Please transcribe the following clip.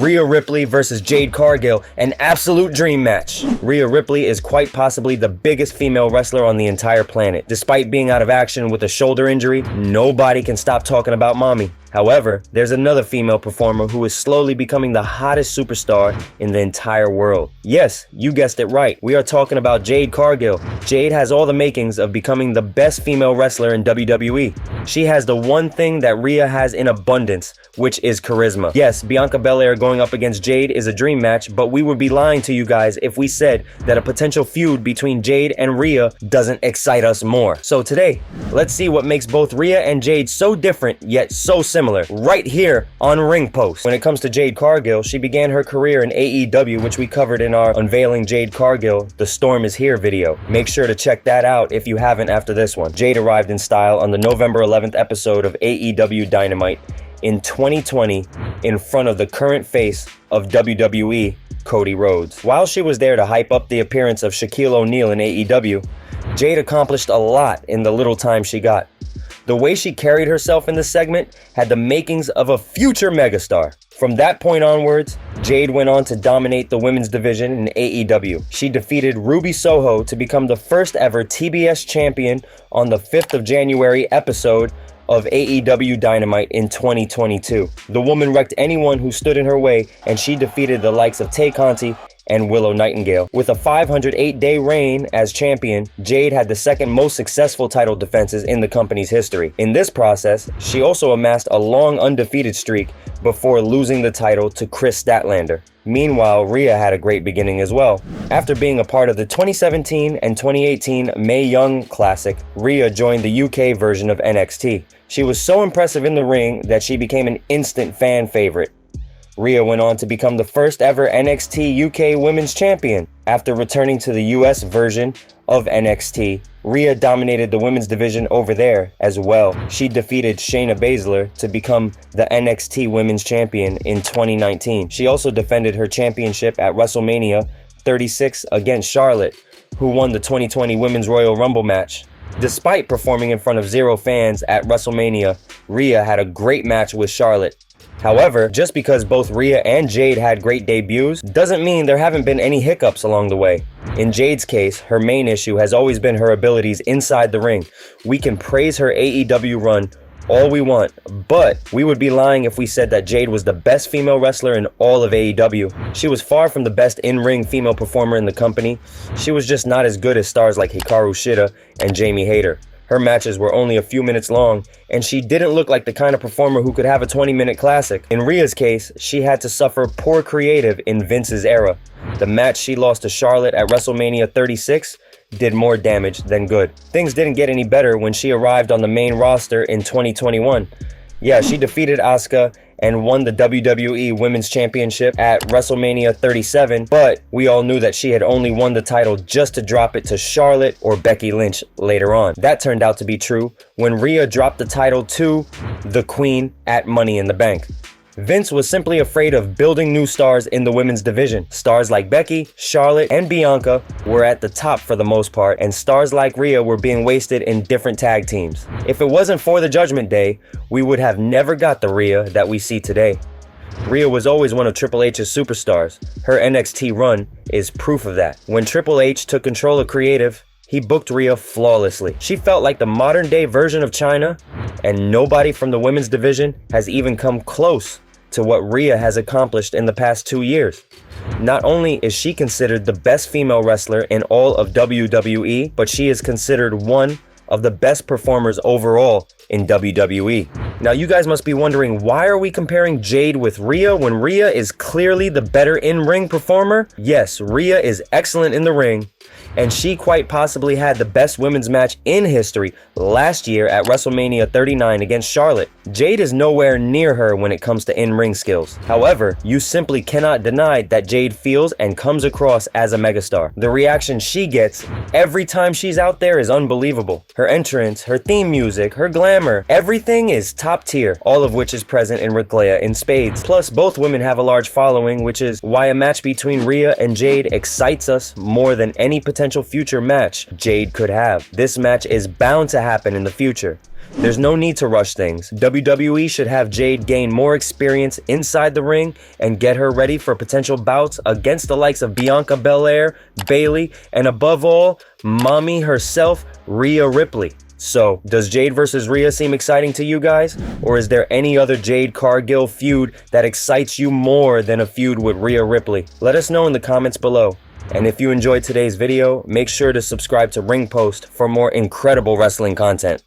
Rhea Ripley versus Jade Cargill, an absolute dream match. Rhea Ripley is quite possibly the biggest female wrestler on the entire planet. Despite being out of action with a shoulder injury, nobody can stop talking about mommy. However, there's another female performer who is slowly becoming the hottest superstar in the entire world. Yes, you guessed it right. We are talking about Jade Cargill. Jade has all the makings of becoming the best female wrestler in WWE. She has the one thing that Rhea has in abundance, which is charisma. Yes, Bianca Belair going up against Jade is a dream match, but we would be lying to you guys if we said that a potential feud between Jade and Rhea doesn't excite us more. So today, let's see what makes both Rhea and Jade so different yet so similar right here on RINGPOST. When it comes to Jade Cargill, she began her career in AEW, which we covered in our Unveiling Jade Cargill, The Storm is Here video. Make sure to check that out if you haven't after this one. Jade arrived in style on the November 11th episode of AEW Dynamite in 2020 in front of the current face of WWE, Cody Rhodes. While she was there to hype up the appearance of Shaquille O'Neal in AEW, Jade accomplished a lot in the little time she got. The way she carried herself in the segment had the makings of a future megastar. From that point onwards, Jade went on to dominate the women's division in AEW. She defeated Ruby Soho to become the first ever TBS champion on the 5th of January episode of AEW Dynamite in 2022. The woman wrecked anyone who stood in her way, and she defeated the likes of Tay Conti and Willow Nightingale. With a 508-day reign as champion, Jade had the second most successful title defenses in the company's history. In this process, she also amassed a long undefeated streak before losing the title to Chris Statlander. Meanwhile, Rhea had a great beginning as well. After being a part of the 2017 and 2018 Mae Young Classic, Rhea joined the UK version of NXT. She was so impressive in the ring that she became an instant fan favorite. Rhea went on to become the first ever NXT UK Women's Champion. After returning to the US version of NXT, Rhea dominated the women's division over there as well. She defeated Shayna Baszler to become the NXT Women's Champion in 2019. She also defended her championship at WrestleMania 36 against Charlotte, who won the 2020 Women's Royal Rumble match. Despite performing in front of 0 fans at WrestleMania, Rhea had a great match with Charlotte. However, just because both Rhea and Jade had great debuts doesn't mean there haven't been any hiccups along the way. In Jade's case, her main issue has always been her abilities inside the ring. We can praise her AEW run all we want, but we would be lying if we said that Jade was the best female wrestler in all of AEW. She was far from the best in-ring female performer in the company. She was just not as good as stars like Hikaru Shida and Jamie Hayter. Her matches were only a few minutes long, and she didn't look like the kind of performer who could have a 20-minute classic. In Rhea's case, she had to suffer poor creative in Vince's era. The match she lost to Charlotte at WrestleMania 36 did more damage than good. Things didn't get any better when she arrived on the main roster in 2021. Yeah, she defeated Asuka and won the WWE Women's Championship at WrestleMania 37, but we all knew that she had only won the title just to drop it to Charlotte or Becky Lynch later on. That turned out to be true when Rhea dropped the title to the Queen at Money in the Bank. Vince was simply afraid of building new stars in the women's division. Stars like Becky, Charlotte, and Bianca were at the top for the most part, and stars like Rhea were being wasted in different tag teams. If it wasn't for the Judgment Day, we would have never got the Rhea that we see today. Rhea was always one of Triple H's superstars. Her NXT run is proof of that. When Triple H took control of creative, he booked Rhea flawlessly. She felt like the modern day version of Chyna, and nobody from the women's division has even come close to what Rhea has accomplished in the past 2 years. Not only is she considered the best female wrestler in all of WWE, but she is considered one of the best performers overall in WWE. Now you guys must be wondering, why are we comparing Jade with Rhea when Rhea is clearly the better in-ring performer? Yes, Rhea is excellent in the ring, and she quite possibly had the best women's match in history last year at WrestleMania 39 against Charlotte. Jade is nowhere near her when it comes to in-ring skills. However, you simply cannot deny that Jade feels and comes across as a megastar. The reaction she gets every time she's out there is unbelievable. Her entrance, her theme music, her glamour, everything is top tier, all of which is present in Ric Flair in spades. Plus, both women have a large following, which is why a match between Rhea and Jade excites us more than any potential future match Jade could have. This match is bound to happen in the future. There's no need to rush things. WWE should have Jade gain more experience inside the ring and get her ready for potential bouts against the likes of Bianca Belair, Bayley, and above all, mommy herself, Rhea Ripley. So, does Jade versus Rhea seem exciting to you guys? Or is there any other Jade Cargill feud that excites you more than a feud with Rhea Ripley? Let us know in the comments below. And if you enjoyed today's video, make sure to subscribe to RINGPOST for more incredible wrestling content.